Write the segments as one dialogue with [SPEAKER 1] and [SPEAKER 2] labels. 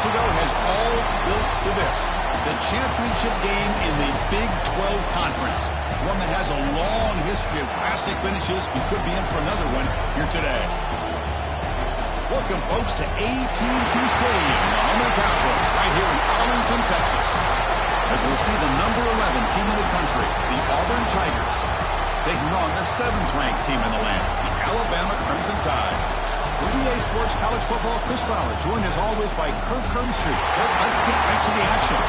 [SPEAKER 1] weeks ago has all built to this. The championship game in the Big 12 Conference. One that has a long history of classic finishes and could be in for another one here today. Welcome, folks, to AT&T Stadium, the home of the Cowboys, right here in Arlington, Texas. As we'll see the number 11 team in the country, the Auburn Tigers, taking on the 7th-ranked team in the land, the Alabama Crimson Tide. For EA Sports College Football, Chris Fowler, joined as always by Kirk Herbstreit. Kirk, let's get right to the action.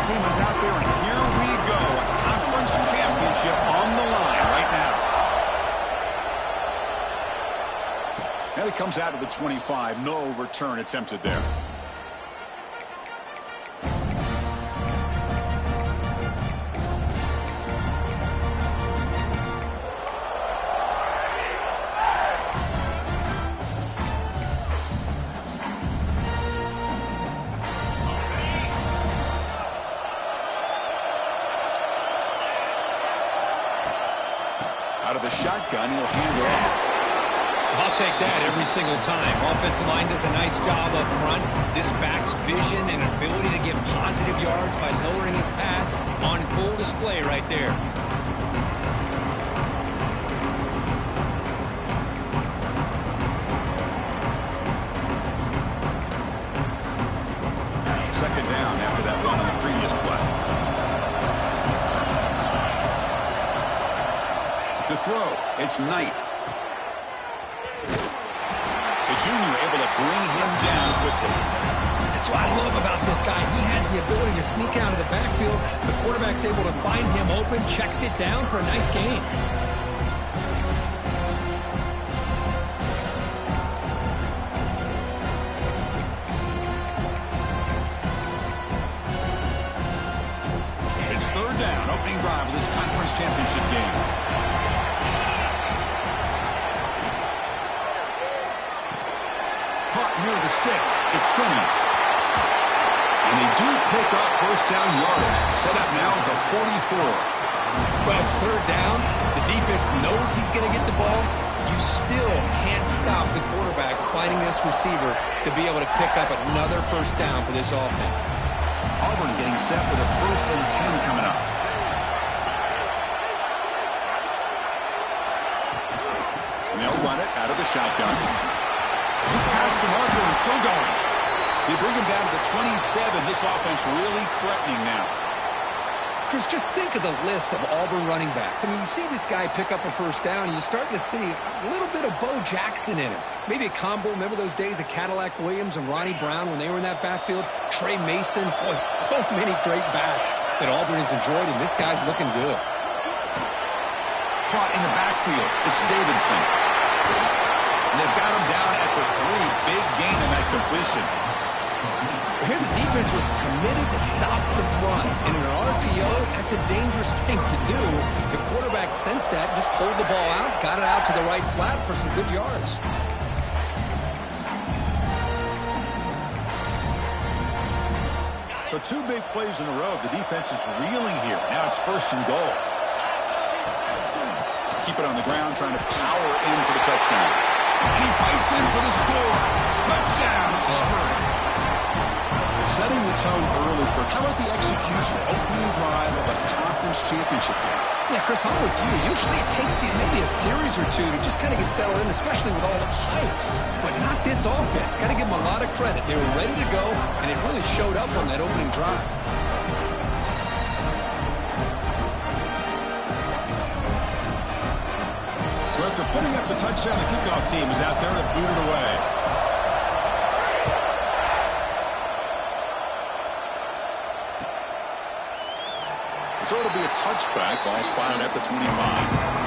[SPEAKER 1] Team is out there, and here we go. A conference championship on the line right now. And it comes out of the 25. No return attempted there. Out of the shotgun, he'll hand it off.
[SPEAKER 2] I'll take that every single time. Offensive line does a nice job up front. This back's vision and ability to get positive yards by lowering his pads on full display right there.
[SPEAKER 1] Second down after that run on the previous play. To throw, it's Knight. The junior able to bring him down quickly.
[SPEAKER 2] That's what I love about this guy. He has the ability to sneak out of the backfield. The quarterback's able to find him open, checks it down for a nice gain.
[SPEAKER 1] It's third down, opening drive of this conference championship game. Caught near the sticks. It's Simmons. And they do pick up first down yardage. Set up now at the 44.
[SPEAKER 2] Well, it's third down. The defense knows he's going to get the ball. You still can't stop the quarterback finding this receiver to be able to pick up another first down for this offense.
[SPEAKER 1] Auburn getting set with a 1st and 10 coming up. And they'll run it out of the shotgun. He's past the marker and still going. They bring him down to the 27. This offense really threatening now.
[SPEAKER 2] Chris, just think of the list of Auburn running backs. I mean, you see this guy pick up a first down, and you're starting to see a little bit of Bo Jackson in him. Maybe a combo. Remember those days of Cadillac Williams and Ronnie Brown when they were in that backfield? Trey Mason. Boy, so many great backs that Auburn has enjoyed, and this guy's looking good.
[SPEAKER 1] Caught in the backfield. It's Davidson. And they've got him down at the 3. Big gain in that completion.
[SPEAKER 2] Here the defense was committed to stop the run. And in an RPO, that's a dangerous thing to do. The quarterback sensed that, just pulled the ball out, got it out to the right flat for some good yards.
[SPEAKER 1] So 2 big plays in a row. The defense is reeling here. Now it's 1st and goal. Keep it on the ground, trying to power in for the touchdown. And he fights in for the score. Touchdown, Auburn. Setting the tone early, Kirk. How about the execution? Opening drive of a conference championship game.
[SPEAKER 2] Yeah, Chris, I'm with you. Usually it takes you maybe a series or two to just kind of get settled in, especially with all the hype. But not this offense. Got to give them a lot of credit. They were ready to go, and it really showed up on that opening drive.
[SPEAKER 1] So after putting up the touchdown, the kickoff team is out there to boot it away. So it'll be a touchback. Ball spotted at the 25.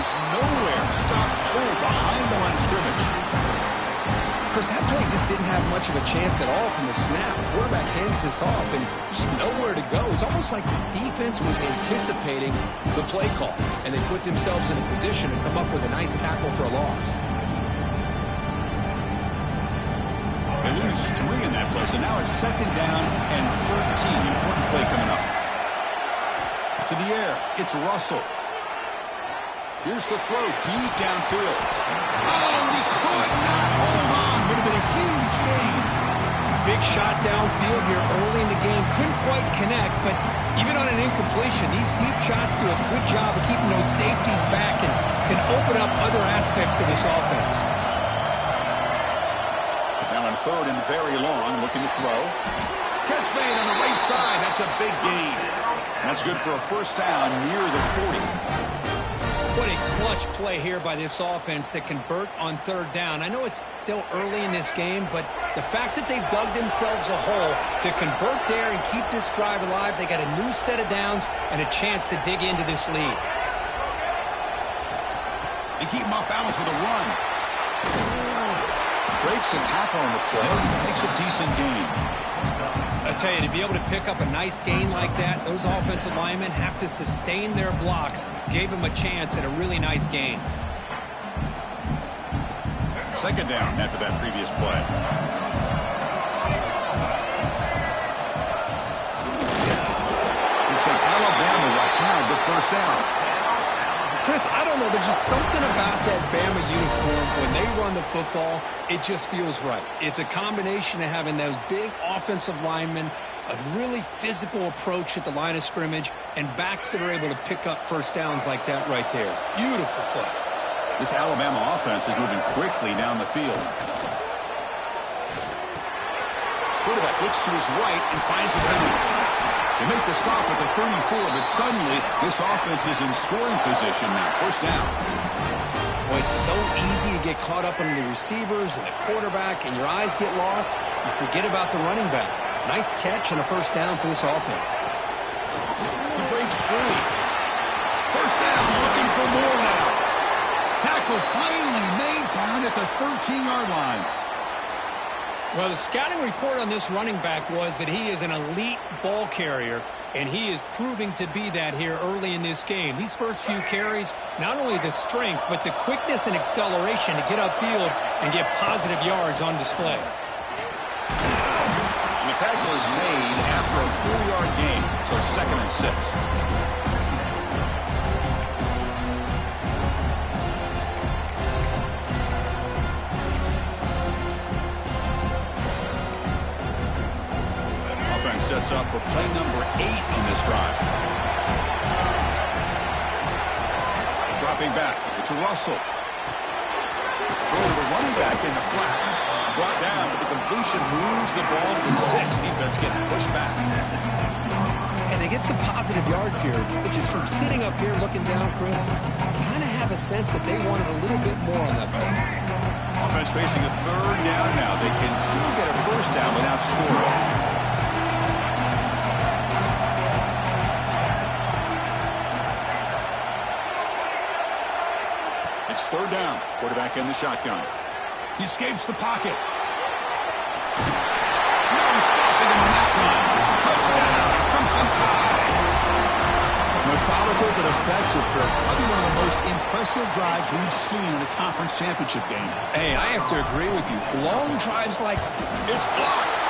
[SPEAKER 1] goes nowhere. Stop cold behind the line of scrimmage.
[SPEAKER 2] Chris, that play just didn't have much of a chance at all from the snap. The quarterback hands this off and just nowhere to go. It's almost like the defense was anticipating the play call, and they put themselves in a position to come up with a nice tackle for a loss.
[SPEAKER 1] They lose 3 in that play, so now it's 2nd down and 13. Important play coming up. To the air, it's Russell. Here's the throw, deep downfield. Oh, he could not hold on. Would have been a huge gain.
[SPEAKER 2] Big shot downfield here early in the game. Couldn't quite connect, but even on an incompletion, these deep shots do a good job of keeping those safeties back and can open up other aspects of this offense.
[SPEAKER 1] Now on 3rd and very long, looking to throw. Catch made on the right side. That's a big gain. That's good for a 1st down near the 40.
[SPEAKER 2] What a clutch play here by this offense to convert on 3rd down. I know it's still early in this game, but the fact that they've dug themselves a hole to convert there and keep this drive alive, they got a new set of downs and a chance to dig into this lead.
[SPEAKER 1] They keep him off balance with a run. Breaks a tackle on the play, makes a decent gain.
[SPEAKER 2] I tell you, to be able to pick up a nice gain like that, those offensive linemen have to sustain their blocks. Gave them a chance at a really nice gain.
[SPEAKER 1] 2nd down after that previous play. Looks like Alabama will have the 1st down.
[SPEAKER 2] Chris, I don't know. There's just something about that Bama uniform. When they run the football, it just feels right. It's a combination of having those big offensive linemen, a really physical approach at the line of scrimmage, and backs that are able to pick up 1st downs like that right there. Beautiful play.
[SPEAKER 1] This Alabama offense is moving quickly down the field. Quarterback looks to his right and finds his enemy. They make the stop at the 34, but suddenly this offense is in scoring position now. 1st down.
[SPEAKER 2] Well, it's so easy to get caught up in the receivers and the quarterback, and your eyes get lost. You forget about the running back. Nice catch and a 1st down for this offense.
[SPEAKER 1] He breaks free. 1st down, looking for more now. Tackle finally made down at the 13-yard line.
[SPEAKER 2] Well, the scouting report on this running back was that he is an elite ball carrier, and he is proving to be that here early in this game. These first few carries, not only the strength, but the quickness and acceleration to get upfield and get positive yards on display.
[SPEAKER 1] And the tackle is made after a 4-yard gain, so 2nd and 6. Sets up for play number 8 in this drive. Dropping back, it's Russell. Throw to the running back in the flat. Brought down, but the completion moves the ball to the 6. Defense getting pushed back.
[SPEAKER 2] And they get some positive yards here, but just from sitting up here looking down, Chris, you kind of have a sense that they wanted a little bit more on that play.
[SPEAKER 1] Offense facing a 3rd down now. They can still get a 1st down without scoring. It's 3rd down. Quarterback in the shotgun. He escapes the pocket. No stopping him on that run. Touchdown. Crimson Tide. Methodical but effective, Kirk. Probably one of the most impressive drives we've seen in a conference championship game.
[SPEAKER 2] Hey, I have to agree with you. Long drives like...
[SPEAKER 1] It's blocked.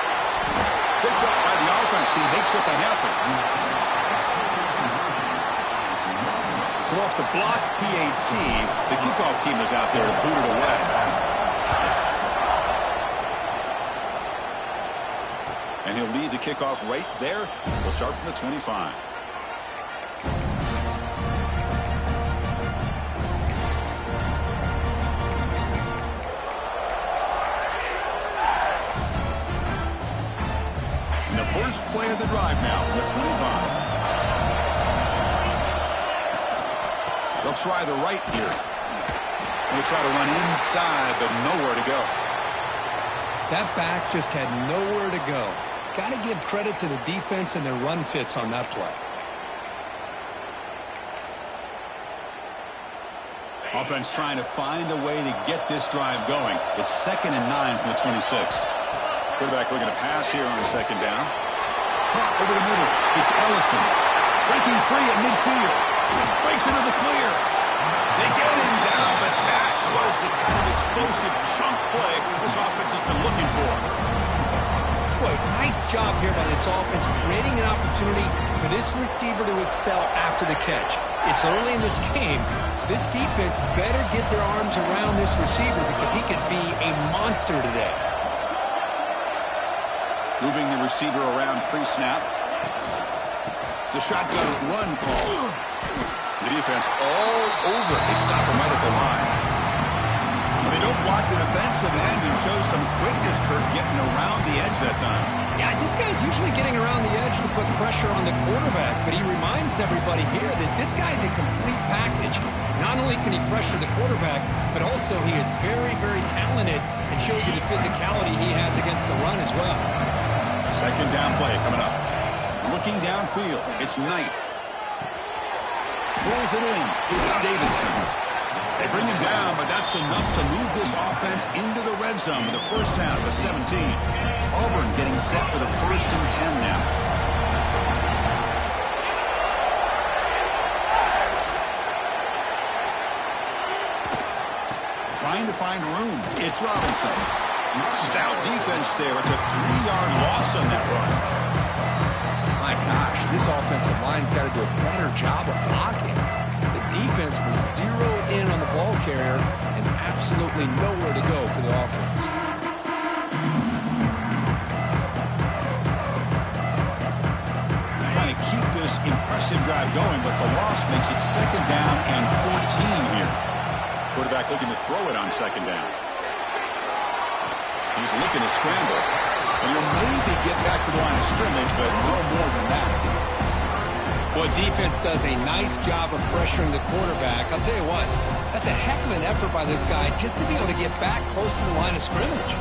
[SPEAKER 1] Picked up by the offense team. Makes something happen. So off the blocked PAT, the kickoff team is out there to boot it away. And he'll lead the kickoff right there. We'll start from the 25. And the first play of the drive now from the 25. They'll try the right here. They'll try to run inside, but nowhere to go.
[SPEAKER 2] That back just had nowhere to go. Got to give credit to the defense and their run fits on that play.
[SPEAKER 1] Offense trying to find a way to get this drive going. It's 2nd and 9 from the 26. Quarterback looking to pass here on 2nd down. Caught over the middle. It's Ellison. Breaking free at midfield. Breaks into the clear. They get him down, but that was the kind of explosive chunk play this offense has been looking for.
[SPEAKER 2] Boy, nice job here by this offense, creating an opportunity for this receiver to excel after the catch. It's early in this game, so this defense better get their arms around this receiver because he could be a monster today.
[SPEAKER 1] Moving the receiver around pre-snap. It's a shotgun run call. The defense all over. They stop him right at the line. They don't block the defensive end and show some quickness, Kirk, getting around the edge that time.
[SPEAKER 2] Yeah, this guy's usually getting around the edge to put pressure on the quarterback, but he reminds everybody here that this guy's a complete package. Not only can he pressure the quarterback, but also he is very, very talented and shows you the physicality he has against the run as well.
[SPEAKER 1] 2nd down play coming up. Looking downfield, it's Knight. Pulls it in. It's Davidson. They bring him down, but that's enough to move this offense into the red zone with the first down to 17. Auburn getting set for the 1st and 10 now. Trying to find room. It's Robinson. Stout defense there. It's a 3-yard loss on that run.
[SPEAKER 2] My gosh, this offensive line's got to do a better job of blocking. The defense was zeroed in on the ball carrier and absolutely nowhere to go for the offense.
[SPEAKER 1] Trying to keep this impressive drive going, but the loss makes it 2nd down and 14 here. Quarterback looking to throw it on 2nd down. He's looking to scramble. And he'll maybe get back to the line of scrimmage, but no more than that.
[SPEAKER 2] Well, defense does a nice job of pressuring the quarterback. I'll tell you what, that's a heck of an effort by this guy just to be able to get back close to the line of scrimmage.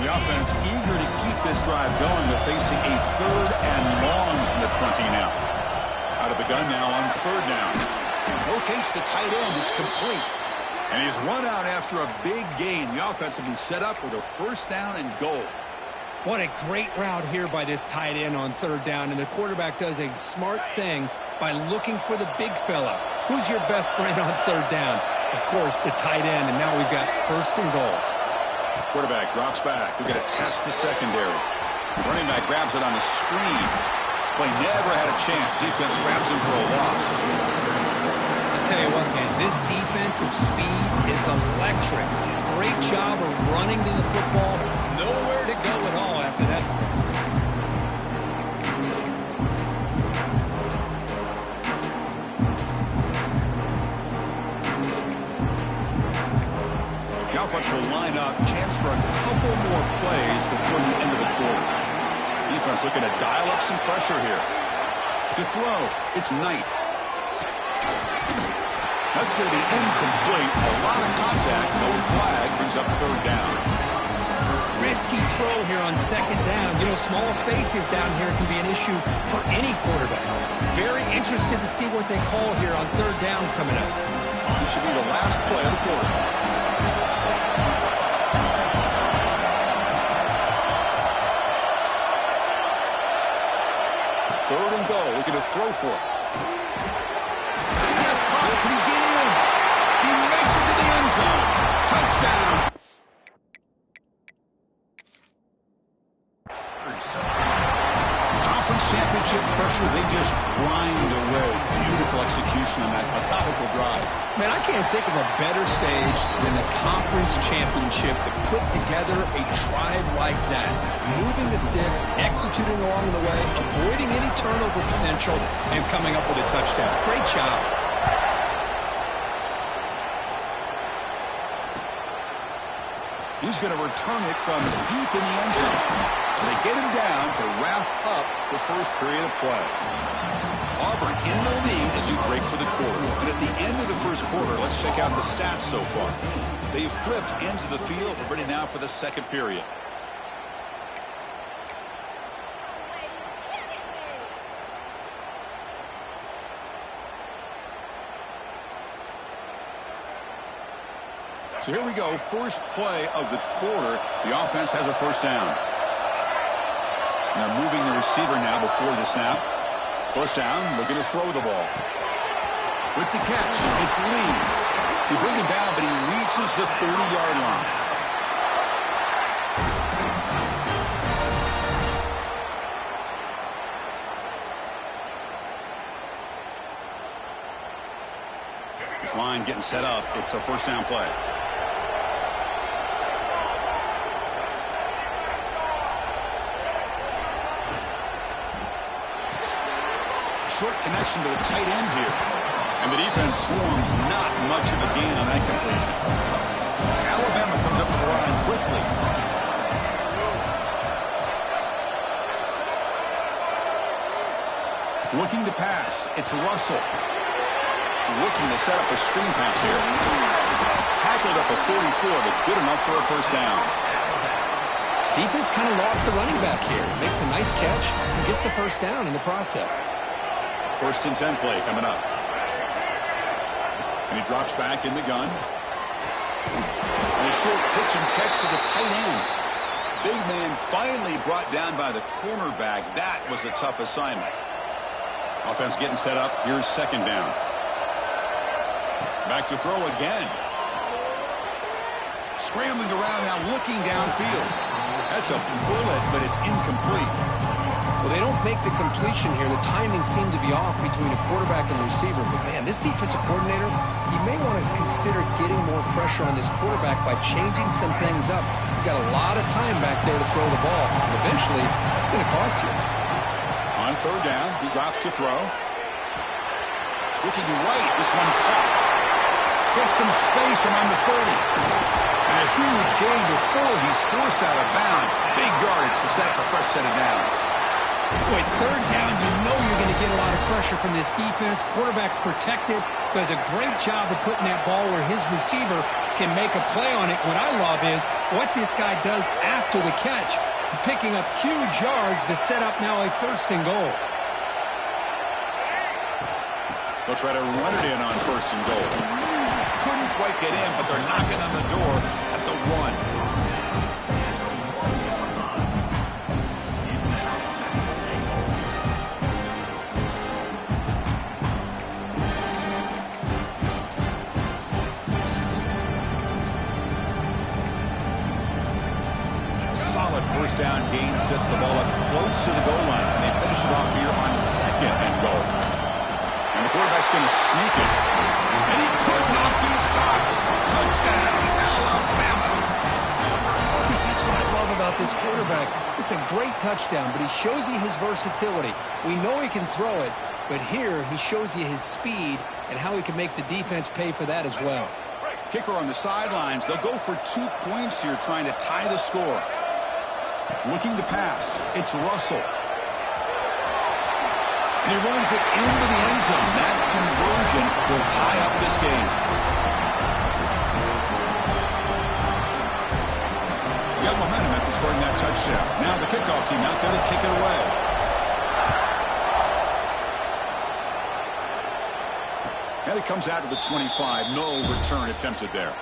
[SPEAKER 1] The offense eager to keep this drive going, but facing a 3rd and long from the 20 now. Out of the gun now on 3rd down. Locates the tight end. It's complete. And he's run out after a big gain. The offense will be set up with a 1st down and goal.
[SPEAKER 2] What a great route here by this tight end on 3rd down, and the quarterback does a smart thing by looking for the big fella. Who's your best friend on 3rd down? Of course, the tight end, and now we've got 1st and goal.
[SPEAKER 1] Quarterback drops back. We're going to test the secondary. Running back grabs it on the screen. Play never had a chance. Defense grabs him for a loss.
[SPEAKER 2] I'll tell you what, man, this defensive speed is electric. Great job of running to the football. Nowhere to go at all after that.
[SPEAKER 1] The offense will line up. Chance for a couple more plays before the end of the quarter. Defense looking to dial up some pressure here. To throw, it's Knight. That's going to be incomplete. A lot of contact. No flag. Brings up 3rd down.
[SPEAKER 2] Risky throw here on 2nd down. You know, small spaces down here can be an issue for any quarterback. Very interested to see what they call here on 3rd down coming up.
[SPEAKER 1] This should be the last play of the quarter. 3rd and goal. Looking to throw for it. Yes, can he get in? He makes it to the end zone. Touchdown. Conference championship pressure, they just grind away. Beautiful execution on that methodical drive.
[SPEAKER 2] Man, I can't think of a better stage than the conference championship to put together a drive like that. Moving the sticks, executing along the way, avoiding any turnover potential, and coming up with a touchdown. Great job.
[SPEAKER 1] He's going to return it from deep in the end zone. They get him down to wrap up the first period of play. Auburn in the lead as we break for the quarter. And at the end of the first quarter, let's check out the stats so far. They've flipped ends of the field. We're ready now for the second period. So here we go, first play of the quarter. The offense has a first down. And they're moving the receiver now before the snap. First down, looking to throw the ball. With the catch, it's Lee. He brings him down, but he reaches the 30-yard line. This line getting set up. It's a first down play. Short connection to the tight end here. And the defense swarms, not much of a gain on that completion. Alabama comes up with the line quickly. Looking to pass. It's Russell. Looking to set up a screen pass here. Tackled at the 44, but good enough for a first down.
[SPEAKER 2] Defense kind of lost the running back here. Makes a nice catch and gets the first down in the process.
[SPEAKER 1] First and 10 play coming up. And he drops back in the gun. And a short pitch and catch to the tight end. Big man finally brought down by the cornerback. That was a tough assignment. Offense getting set up. Here's second down. Back to throw again. Scrambling around now, looking downfield. That's a bullet, but it's incomplete.
[SPEAKER 2] Well, they don't make the completion here. The timing seemed to be off between a quarterback and receiver. But, man, this defensive coordinator, he may want to consider getting more pressure on this quarterback by changing some things up. You've got a lot of time back there to throw the ball. And eventually, that's going to cost you.
[SPEAKER 1] On third down, he drops to throw. Looking right, this one caught. Gets some space around the 30. And a huge gain before he's forced out of bounds. Big yardage to set up a fresh set of downs.
[SPEAKER 2] Boy, third down, you know you're going to get a lot of pressure from this defense. Quarterback's protected, does a great job of putting that ball where his receiver can make a play on it. What I love is what this guy does after the catch to picking up huge yards to set up now a first and goal.
[SPEAKER 1] They'll try to run it in on first and goal. Couldn't quite get in, but they're knocking on the door at the 1. Solid first down gain sets the ball up close to the goal line, and they finish it off here on second and goal. And the quarterback's going to sneak it. And he could not be stopped. Touchdown, Alabama.
[SPEAKER 2] That's what I love about this quarterback. It's a great touchdown, but he shows you his versatility. We know he can throw it, but here he shows you his speed and how he can make the defense pay for that as well.
[SPEAKER 1] Kicker on the sidelines. They'll go for 2 points here, trying to tie the score. Looking to pass. It's Russell. And he runs it into the end zone. That conversion will tie up this game. You got momentum after scoring that touchdown. Now the kickoff team out there to kick it away. And it comes out to the 25. No return attempted there.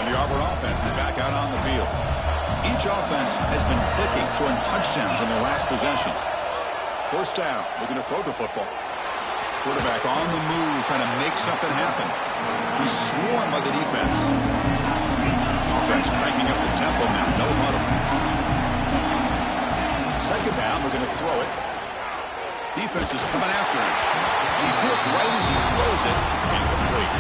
[SPEAKER 1] The Auburn offense is back out on the field. Each offense has been clicking, scoring touchdowns in their last possessions. First down, looking to throw the football. Quarterback on the move, trying to make something happen. He's swarmed by the defense. Offense cranking up the tempo now, no huddle. Second down, looking to throw it. Defense is coming after him. He's hit right as he throws it. Incomplete.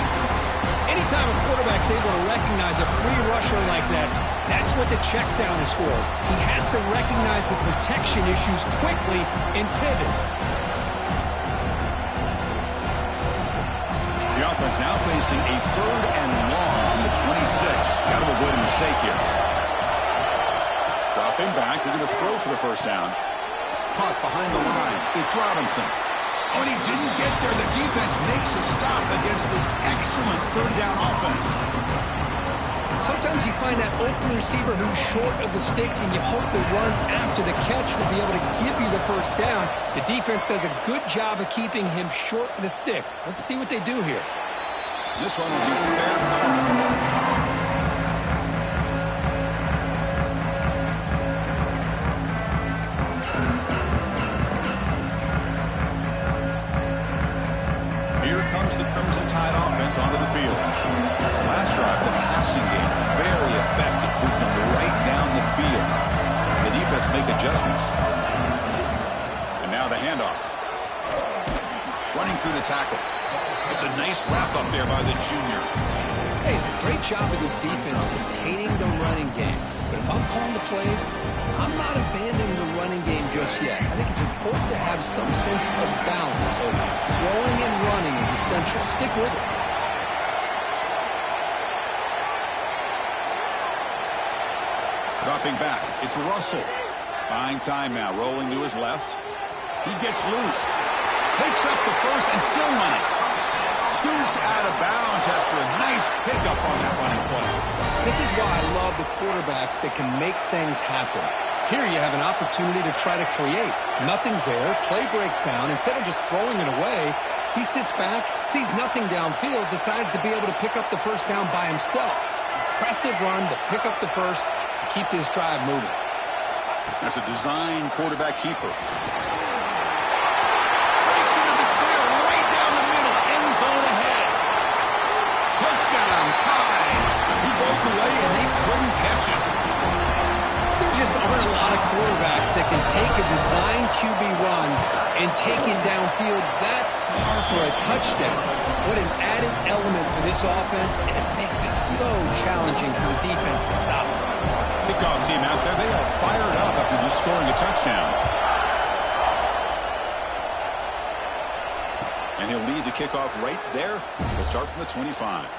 [SPEAKER 2] Anytime a quarterback's able to recognize a free rusher like that, that's what the check down is for. He has to recognize the protection issues quickly and pivot.
[SPEAKER 1] The offense now facing a third and long on the 26. Got to avoid a mistake here. Dropping back, they're going to throw for the first down. Punt behind the line. It's Robinson. Oh, and he didn't get there. The defense makes a stop against this excellent third down offense.
[SPEAKER 2] Sometimes you find that open receiver who's short of the sticks, and you hope the run after the catch will be able to give you the first down. The defense does a good job of keeping him short of the sticks. Let's see what they do here.
[SPEAKER 1] This one will be fair cover. Here comes the Crimson Tide offense onto the field. Last drive, the passing game, very effective, moving right down the field. The defense make adjustments. And now the handoff. Running through the tackle. It's a nice wrap up there by the junior.
[SPEAKER 2] Hey, it's a great job of this defense containing the running game. But if I'm calling the plays, I'm not abandoning the running game just yet. I think it's important to have some sense of balance. So throwing and running is essential. Stick with it.
[SPEAKER 1] Dropping back, it's Russell. Buying time now, rolling to his left. He gets loose. Takes up the first and still running. Scoots out of bounds after a nice pickup on that running play.
[SPEAKER 2] This is why I love the quarterbacks that can make things happen. Here you have an opportunity to try to create. Nothing's there. Play breaks down. Instead of just throwing it away, he sits back, sees nothing downfield, decides to be able to pick up the first down by himself. Impressive run to pick up the first and keep this drive moving.
[SPEAKER 1] That's a design quarterback keeper. Breaks into the clear right down the middle. End zone ahead. Touchdown, Tide. He broke away and they couldn't catch him.
[SPEAKER 2] There just aren't a lot of quarterbacks that can take a design QB run and take it downfield that far for a touchdown. What an added element for this offense, and it makes it so challenging for the defense to stop it.
[SPEAKER 1] Kickoff team out there, they are fired up after just scoring a touchdown. And he'll lead the kickoff right there. We'll start from the 25.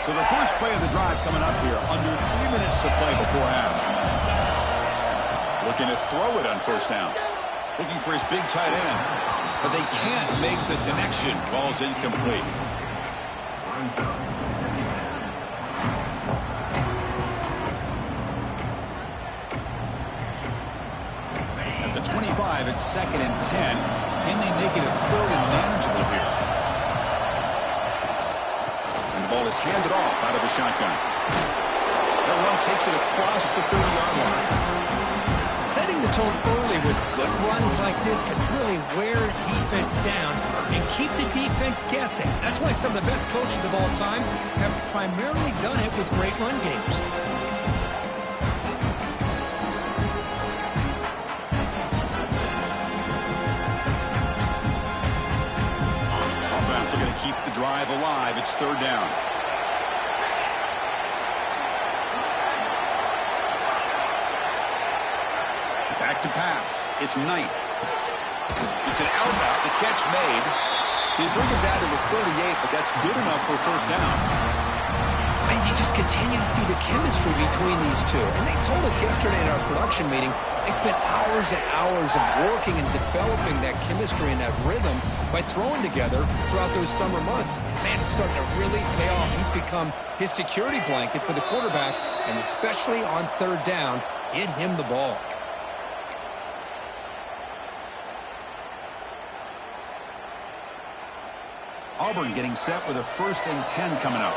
[SPEAKER 1] So the first play of the drive coming up here, under 3 minutes to play before half. Looking to throw it on first down. Looking for his big tight end. But they can't make the connection. Ball's incomplete. At the 25, it's 2nd and 10. Can they make it a 3rd and manageable here? And the ball is handed off out of the shotgun. That run takes it across the 30-yard line.
[SPEAKER 2] Setting the tone early with good runs like this can really wear defense down and keep the defense guessing. That's why some of the best coaches of all time have primarily done it with great run games.
[SPEAKER 1] Offense looking to keep the drive alive. It's 3rd down. Back to pass. It's Knight. It's an out route. The catch made. They bring it down to the 38, but that's good enough for first down.
[SPEAKER 2] And you just continue to see the chemistry between these two. And they told us yesterday in our production meeting, they spent hours and hours of working and developing that chemistry and that rhythm by throwing together throughout those summer months. And man, it's starting to really pay off. He's become his security blanket for the quarterback, and especially on 3rd down, get him the ball.
[SPEAKER 1] Auburn getting set with a 1st and 10 coming up.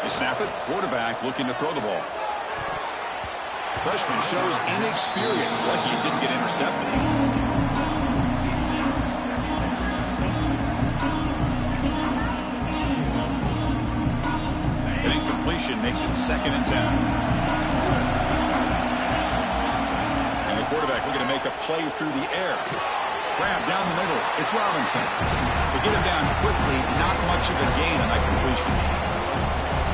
[SPEAKER 1] They snap it. Quarterback looking to throw the ball. Freshman shows inexperience. Lucky he didn't get intercepted. An incompletion makes it 2nd and 10. Quarterback looking to make a play through the air. Grab down the middle. It's Robinson. They get him down quickly. Not much of a gain on that completion.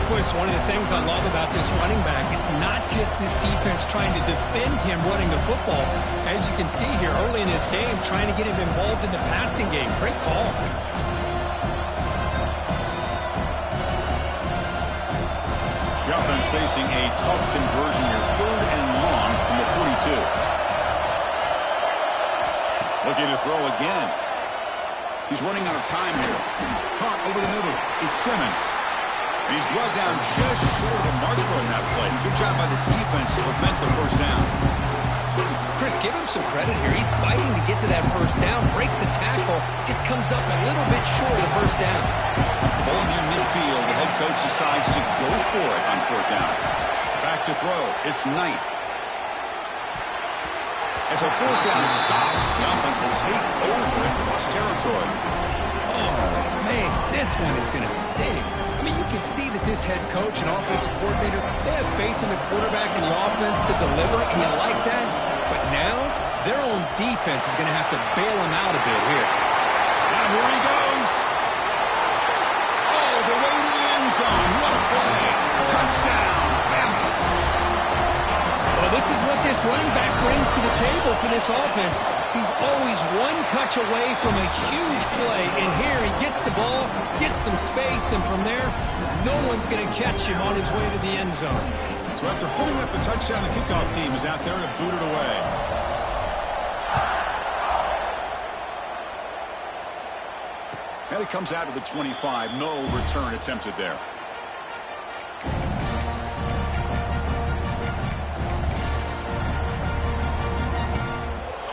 [SPEAKER 2] Boy, it's one of the things I love about this running back. It's not just this defense trying to defend him running the football. As you can see here early in this game, trying to get him involved in the passing game. Great call.
[SPEAKER 1] The offense facing a tough conversion here. 3rd and long from the 42. Looking to throw again. He's running out of time here. Caught over the middle. It's Simmons. And he's brought down just short of Marco in that play. Good job by the defense to prevent the first down.
[SPEAKER 2] Chris, give him some credit here. He's fighting to get to that first down, breaks the tackle, just comes up a little bit short of the first down.
[SPEAKER 1] Ball near midfield. The head coach decides to go for it on 4th down. Back to throw. It's Knight. It's a 4th down stop. The offense will take over in lost territory.
[SPEAKER 2] Oh, man, this one is going to sting. I mean, you can see that this head coach and offensive coordinator, they have faith in the quarterback and the offense to deliver, and you like that. But now, their own defense is going to have to bail them out a bit here.
[SPEAKER 1] Now here he goes. All the way to the end zone. What a play. Touchdown. Bama.
[SPEAKER 2] Well, this is what this running back brings to the table for this offense. He's always one touch away from a huge play. And here he gets the ball, gets some space, and from there, no one's going to catch him on his way to the end zone.
[SPEAKER 1] So after putting up a touchdown, the kickoff team is out there to boot it away. And it comes out to the 25. No return attempted there.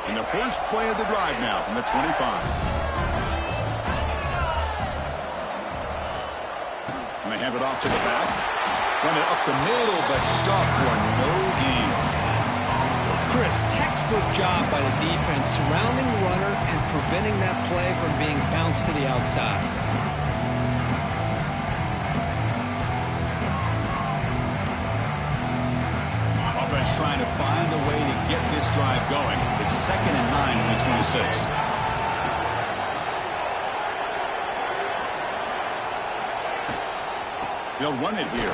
[SPEAKER 1] And the first play of the drive now from the 25. And they hand it off to the back. Run it up the middle, but stuffed for no gain.
[SPEAKER 2] Chris, textbook job by the defense surrounding the runner and preventing that play from being bounced to the outside.
[SPEAKER 1] Offense trying to find a way to get this drive going. It's 2nd and 9 from the 26. They'll run it here.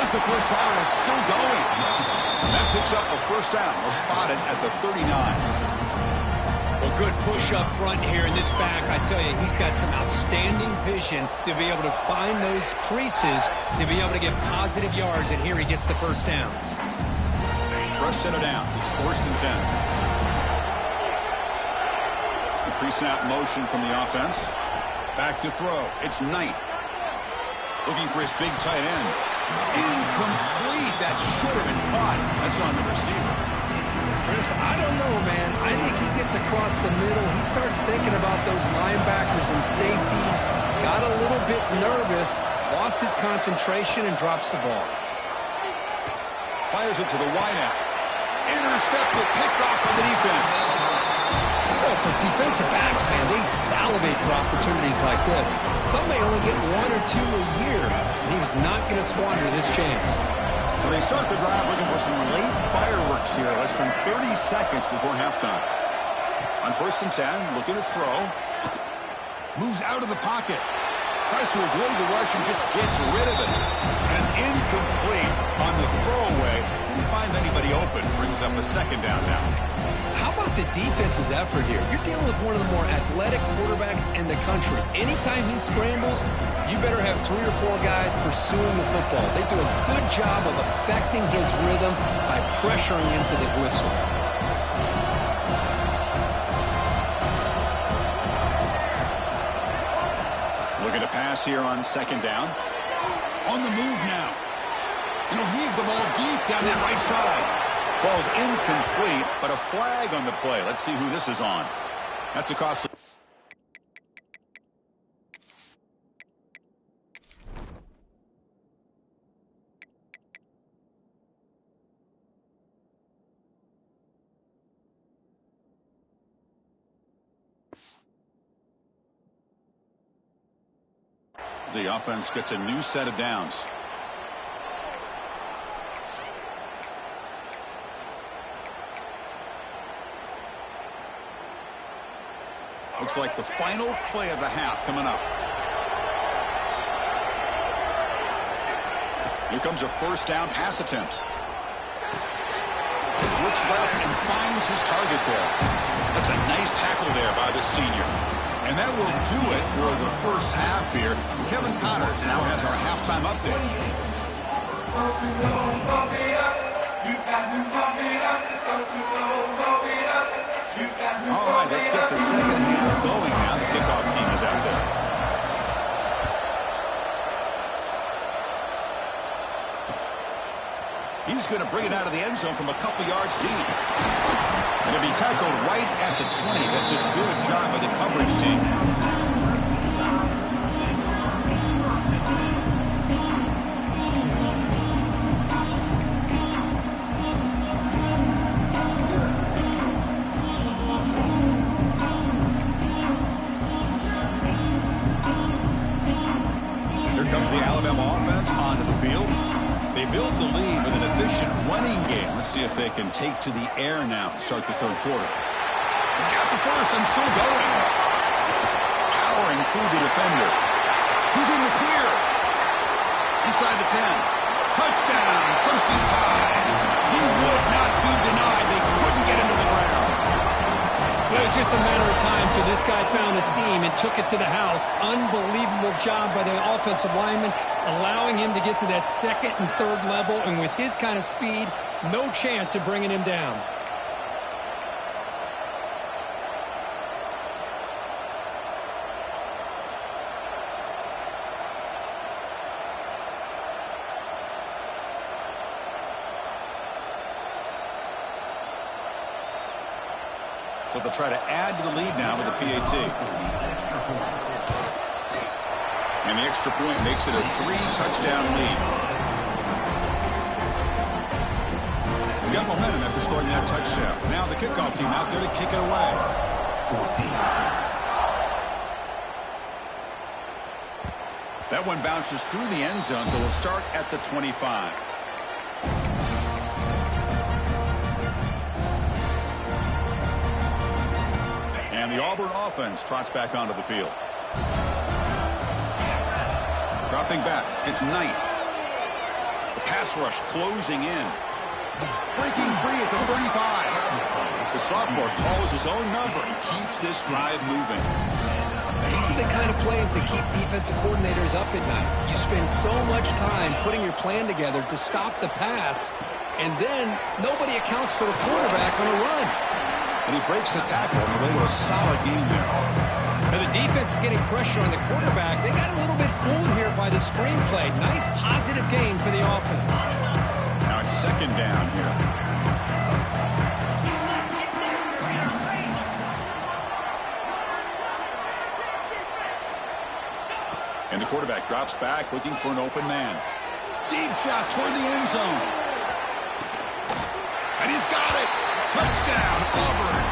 [SPEAKER 1] As the first down is still going. That picks up a first down. They'll spot it at the 39.
[SPEAKER 2] Well, good push up front here in this back. I tell you, he's got some outstanding vision to be able to find those creases, to be able to get positive yards, and here he gets the first down.
[SPEAKER 1] Fresh set of downs. It's 1st and 10. Pre-snap motion from the offense. Back to throw. It's Knight. Looking for his big tight end. Incomplete. That should have been caught. That's on the receiver.
[SPEAKER 2] Chris, I don't know, man. I think he gets across the middle. He starts thinking about those linebackers and safeties. Got a little bit nervous. Lost his concentration and drops the ball.
[SPEAKER 1] Fires it to the wideout. Intercepted. Picked off by the defense.
[SPEAKER 2] Well, for defensive backs, man, they salivate for opportunities like this. Some may only get 1 or 2 a year, and he was not going to squander this chance.
[SPEAKER 1] So they start the drive looking for some late fireworks here, less than 30 seconds before halftime. On 1st and 10, looking to throw. Moves out of the pocket. Tries to avoid the rush and just gets rid of it. And it's incomplete on the throwaway. Didn't find anybody open. Brings up a 2nd down now.
[SPEAKER 2] How about the defense's effort here? You're dealing with one of the more athletic quarterbacks in the country. Anytime he scrambles, you better have 3 or 4 guys pursuing the football. They do a good job of affecting his rhythm by pressuring him to the whistle.
[SPEAKER 1] Looking to pass here on 2nd down. On the move now. And he'll heave the ball deep down that right side. Ball's incomplete, but a flag on the play. Let's see who this is on. That's across the... The offense gets a new set of downs. Looks like the final play of the half coming up. Here comes a 1st down pass attempt. Looks left and finds his target there. That's a nice tackle there by the senior. And that will do it for the first half here. Kevin Connors now has our halftime update. All right, let's get the second half going now. The kickoff team is out there. He's going to bring it out of the end zone from a couple yards deep. Going to be tackled right at the 20. That's a good job by the coverage team. Comes the Alabama offense onto the field. They built the lead with an efficient running game. Let's see if they can take to the air now to start the third quarter. He's got the first and still going. Powering through the defender. Who's in the clear? Inside the 10. Touchdown, Crimson Tide. He would not be denied. They couldn't get into the ground.
[SPEAKER 2] It was just a matter of time till this guy found a seam and took it to the house. Unbelievable job by the offensive lineman, allowing him to get to that second and third level. And with his kind of speed, no chance of bringing him down.
[SPEAKER 1] So they'll try to add to the lead now with a PAT. And the extra point makes it a 3-touchdown lead. We got momentum after scoring that touchdown. Now the kickoff team out there to kick it away. 14. That one bounces through the end zone, so we'll start at the 25. And the Auburn offense trots back onto the field. Dropping back, it's Knight. The pass rush closing in. Breaking free at the 35. The sophomore calls his own number and keeps this drive moving.
[SPEAKER 2] These are the kind of plays that keep defensive coordinators up at night. You spend so much time putting your plan together to stop the pass, and then nobody accounts for the quarterback on a run.
[SPEAKER 1] And he breaks the tackle on the way to a solid game there.
[SPEAKER 2] Now the defense is getting pressure on the quarterback. They got a little bit fooled here by the screenplay. Nice positive game for the offense.
[SPEAKER 1] Now it's second down here. And the quarterback drops back looking for an open man. Deep shot toward the end zone. And he's got it. Touchdown, Auburn.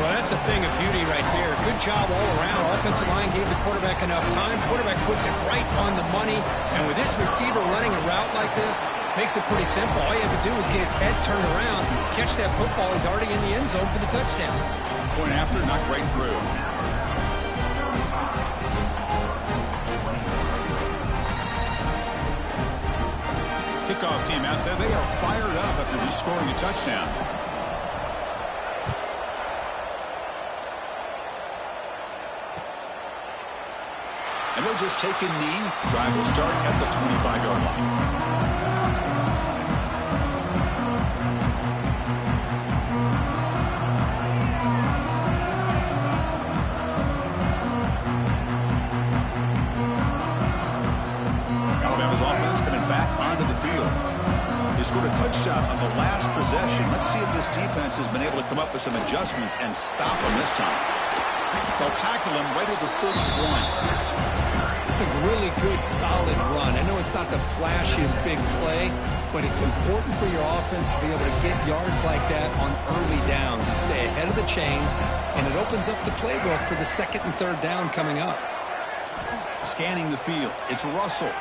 [SPEAKER 2] Well, that's a thing of beauty right there. Good job all around. Offensive line gave the quarterback enough time. Quarterback puts it right on the money. And with this receiver running a route like this, makes it pretty simple. All you have to do is get his head turned around, catch that football. He's already in the end zone for the touchdown.
[SPEAKER 1] Point after, knocked right through. Kickoff team out there. They are fired up after just scoring a touchdown. And they'll just take a knee. Drive will start at the 25-yard line. Alabama's offense coming back onto the field. They scored a touchdown on the last possession. Let's see if this defense has been able to come up with some adjustments and stop them this time. They'll tackle him right at the 31.
[SPEAKER 2] It's a really good, solid run. I know it's not the flashiest big play, but it's important for your offense to be able to get yards like that on early downs. You stay ahead of the chains, and it opens up the playbook for the second and third down coming up.
[SPEAKER 1] Scanning the field, it's Russell.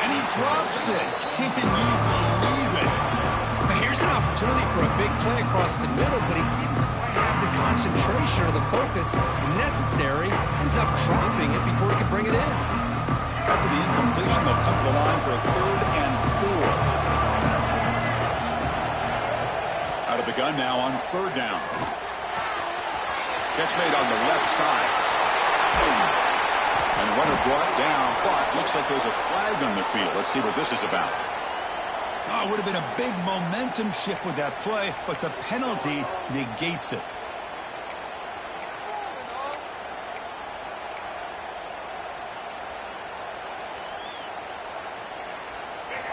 [SPEAKER 1] And he drops it. Can you believe it?
[SPEAKER 2] Here's an opportunity for a big play across the middle, but he didn't quite have the concentration or the focus necessary. Ends up dropping it before he could bring it in.
[SPEAKER 1] After the incompletion, they'll come to the line for a 3rd and 4. Out of the gun now on 3rd down. Catch made on the left side. And the runner brought down, but looks like there's a flag on the field. Let's see what this is about. Oh, it would have been a big momentum shift with that play, but the penalty negates it.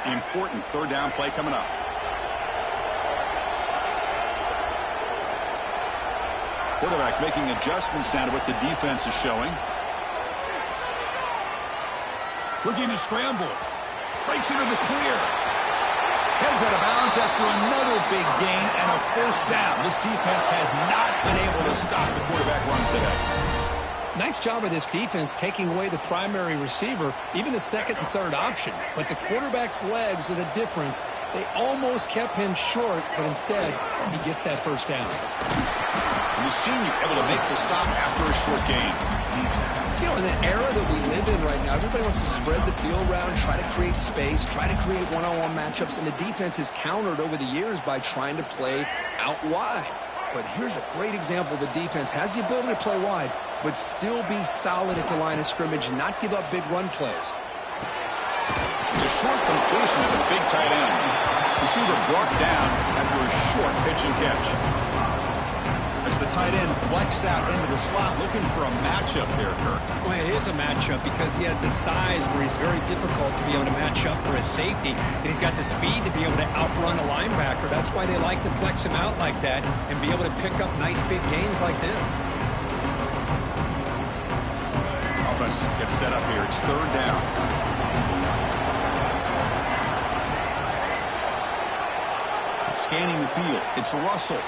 [SPEAKER 1] Important third down play coming up. Quarterback making adjustments down to what the defense is showing. Looking to scramble. Breaks into the clear. Heads out of bounds after another big gain and a first down. This defense has not been able to stop the quarterback run today.
[SPEAKER 2] Nice job of this defense taking away the primary receiver, even the second and third option. But the quarterback's legs are the difference. They almost kept him short, but instead, he gets that first down.
[SPEAKER 1] And the senior able to make the stop after a short gain.
[SPEAKER 2] You know, in the era that we live in right now, everybody wants to spread the field around, try to create space, try to create one-on-one matchups, and the defense is countered over the years by trying to play out wide. But here's a great example. The defense has the ability to play wide, but still be solid at the line of scrimmage and not give up big run plays.
[SPEAKER 1] It's a short completion at the big tight end. Receiver brought down after a short pitch and catch. As the tight end flex out into the slot, looking for a matchup there, Kirk.
[SPEAKER 2] Well, it is a matchup because he has the size where he's very difficult to be able to match up for his safety, and he's got the speed to be able to outrun a linebacker. That's why they like to flex him out like that and be able to pick up nice big gains like this.
[SPEAKER 1] Offense gets set up here. It's third down. Scanning the field. It's Russell.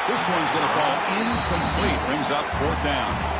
[SPEAKER 1] This one's going to fall incomplete. Brings up fourth down.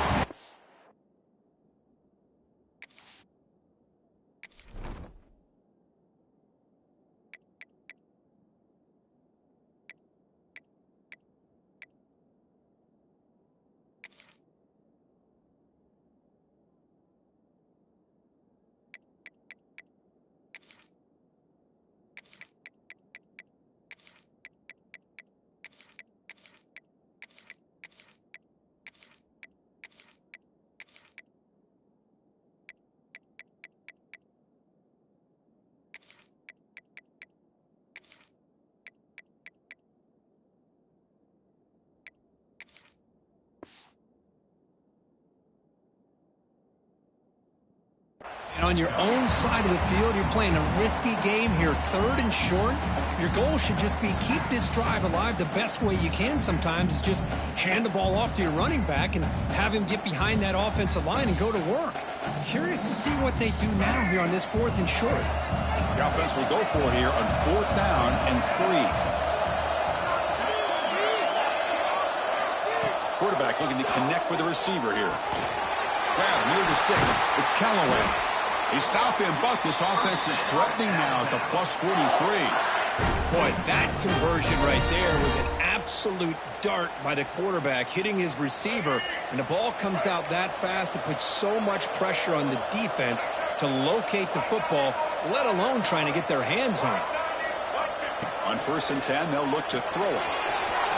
[SPEAKER 2] And on your own side of the field, you're playing a risky game here, third and short. Your goal should just be keep this drive alive the best way you can sometimes. Is just hand the ball off to your running back and have him get behind that offensive line and go to work. Curious to see what they do now here on this fourth and short.
[SPEAKER 1] The offense will go for it here on fourth down and 3. Quarterback looking to connect with the receiver here. Grab near the sticks. It's Callaway. They stop him, but this offense is threatening now at the plus 43.
[SPEAKER 2] Boy, that conversion right there was an absolute dart by the quarterback, hitting his receiver, and the ball comes out that fast to put so much pressure on the defense to locate the football, let alone trying to get their hands on it.
[SPEAKER 1] On first and 10, they'll look to throw it.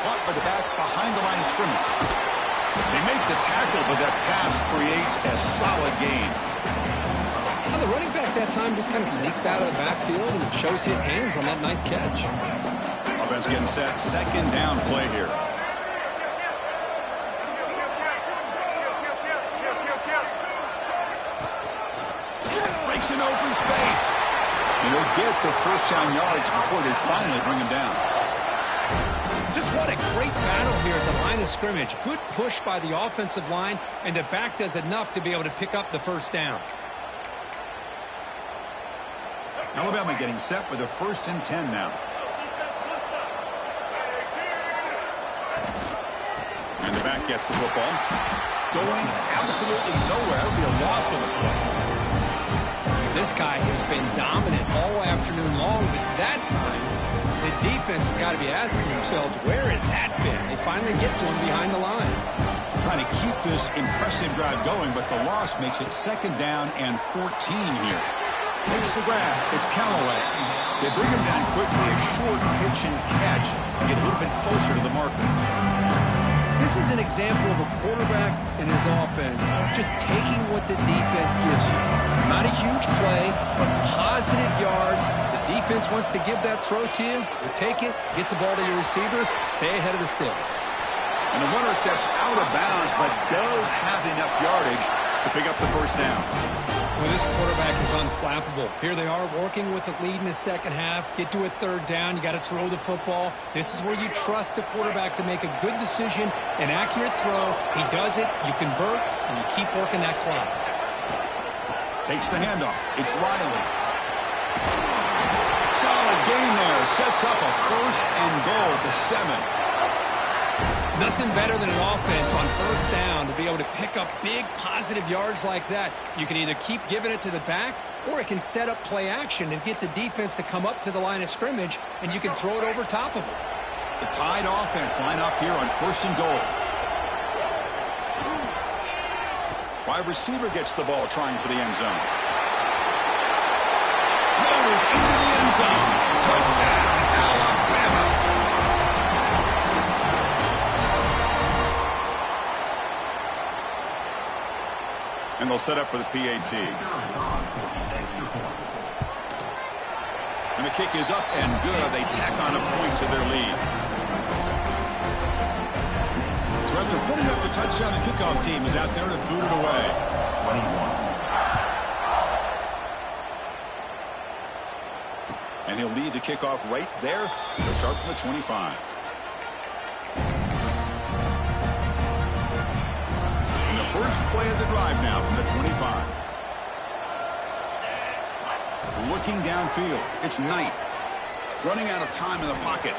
[SPEAKER 1] Caught by the back behind the line of scrimmage. They make the tackle, but that pass creates a solid gain.
[SPEAKER 2] Now the running back that time just kind of sneaks out of the backfield and shows his hands on that nice catch.
[SPEAKER 1] Offense getting set. Second down play here. Breaks an open space. And he'll get the first down yards before they finally bring him down.
[SPEAKER 2] Just what a great battle here at the line of scrimmage. Good push by the offensive line, and the back does enough to be able to pick up the first down.
[SPEAKER 1] Alabama getting set with a first and 10 now. And the back gets the football. Going absolutely nowhere. It'll be a loss of the play.
[SPEAKER 2] This guy has been dominant all afternoon long, but that time, the defense has got to be asking themselves, where has that been? They finally get to him behind the line.
[SPEAKER 1] Trying to keep this impressive drive going, but the loss makes it second down and 14 here. Takes the grab. It's Callaway. They bring him down quickly. A short pitch and catch to get a little bit closer to the marker.
[SPEAKER 2] This is an example of a quarterback and his offense just taking what the defense gives you. Not a huge play, but positive yards. The defense wants to give that throw to you. You take it, get the ball to your receiver, stay ahead of the sticks.
[SPEAKER 1] And the runner steps out of bounds, but does have enough yardage to pick up the first down.
[SPEAKER 2] Well, this quarterback is unflappable. Here they are working with the lead in the second half. Get to a third down. You got to throw the football. This is where you trust the quarterback to make a good decision, an accurate throw. He does it, you convert, and you keep working that clock.
[SPEAKER 1] Takes the handoff. It's Riley. Solid gain there. Sets up a first and goal at the 7.
[SPEAKER 2] Nothing better than an offense on first down to be able to pick up big positive yards like that. You can either keep giving it to the back, or it can set up play action and get the defense to come up to the line of scrimmage, and you can throw it over top of them.
[SPEAKER 1] The tied offense line up here on first and goal. Wide receiver gets the ball trying for the end zone. Motors into the end zone. Touchdown, Alabama. And they'll set up for the PAT. And the kick is up and good. They tack on a point to their lead. So after putting up the touchdown, the kickoff team is out there to boot it away. 21. And he'll lead the kickoff right there to start from the 25. First play of the drive now from the 25. Looking downfield. It's Knight. Running out of time in the pocket.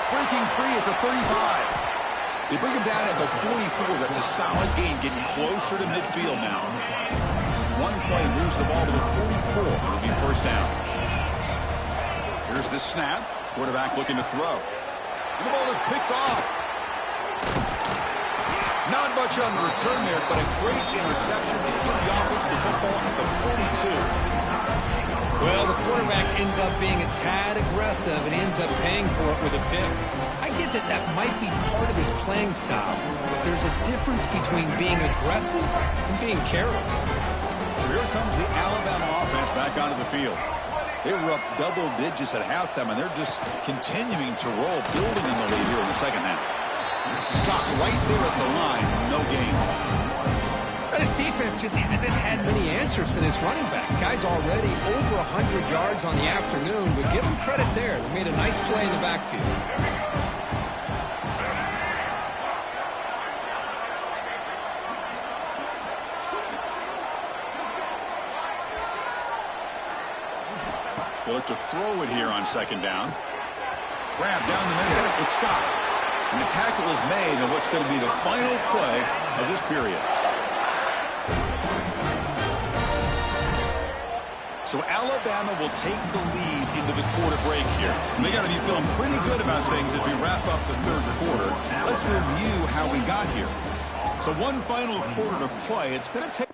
[SPEAKER 1] Breaking free at the 35. They bring him down at the 44. That's a solid gain, getting closer to midfield now. One play moves the ball to the 44. It'll be first down. Here's the snap. Quarterback looking to throw. And the ball is picked off. Not much on the return there, but a great interception to give the offense the football at the 42.
[SPEAKER 2] Well, the quarterback ends up being a tad aggressive and ends up paying for it with a pick. I get that that might be part of his playing style, but there's a difference between being aggressive and being careless.
[SPEAKER 1] Here comes the Alabama offense back onto the field. They were up double digits at halftime, and they're just continuing to roll, building in the lead here in the second half. Stop right there at the line. No gain.
[SPEAKER 2] But his defense just hasn't had many answers for this running back. Guy's already over 100 yards on the afternoon, but give him credit there. They made a nice play in the backfield.
[SPEAKER 1] They look to throw it here on second down. Grab down the middle. It's Scott. And the tackle is made on what's going to be the final play of this period. So Alabama will take the lead into the quarter break here. And they got to be feeling pretty good about things as we wrap up the third quarter. Let's review how we got here. So one final quarter to play. It's going to take...